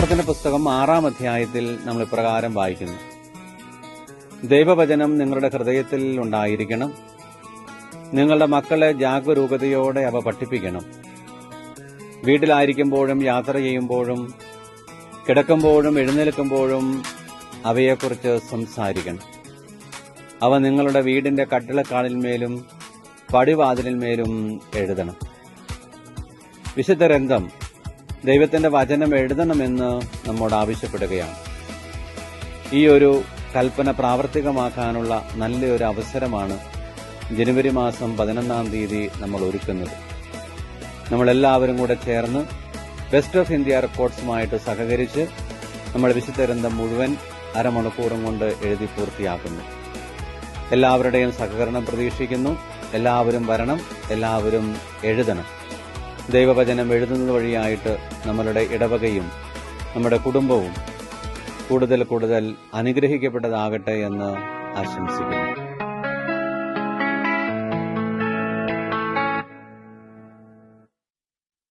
ആവർത്തന പുസ്തകം 6-ാം അധ്യായത്തിൽ നമ്മൾ ഇപ്രകാരം വായിക്കുന്നു. ദൈവവചനം നിങ്ങളുടെ ഹൃദയത്തിൽ ഉണ്ടായിരിക്കണം. നിങ്ങളുടെ മക്കളെ ജാഗരൂകതയോടെ അവ പഠിപ്പിക്കണം. വീട്ടിലായിരിക്കുമ്പോഴും യാത്ര ചെയ്യുമ്പോഴും കിടക്കുമ്പോഴും എഴുന്നേൽക്കുമ്പോഴും അവയെക്കുറിച്ച് സംസാരിക്കണം. അവ നിങ്ങളുടെ വീടിന്റെ കട്ടിളക്കാലിന്മേലും പടിവാതിലിന്മേലും എഴുതണം. വിശുദ്ധ ഗ്രന്ഥം ദൈവത്തിന്റെ വചനം എഴുതണമെന്ന് നമ്മോട് ആവശ്യപ്പെടുകയാണ്. ഈ ഒരു കൽപ്പന പ്രാവർത്തികമാക്കാനുള്ള നല്ലൊരു അവസരമാണ് ജനുവരി മാസം 11-ാം തീയതി നമ്മൾ ഒരുക്കുന്നത്. നമ്മളെല്ലാവരും കൂടെ ചേർന്ന് വെസ്റ്റ് ഓഫ് ഇന്ത്യ റെക്കോർഡ്സുമായിട്ട് സഹകരിച്ച് നമ്മൾ വിശുദ്ധ ഗ്രന്ഥം മുഴുവൻ അരമണിക്കൂറും കൊണ്ട് എഴുതി പൂർത്തിയാക്കുന്നു. എല്ലാവരുടെയും സഹകരണം പ്രതീക്ഷിക്കുന്നു. എല്ലാവരും വരണം, എല്ലാവരും എഴുതണം. ദൈവവചനം എഴുതുന്നത് വഴിയായിട്ട് നമ്മളുടെ ഇടവകയും നമ്മുടെ കുടുംബവും കൂടുതൽ കൂടുതൽ അനുഗ്രഹിക്കപ്പെട്ടതാകട്ടെ എന്ന് ആശംസിക്കുന്നു.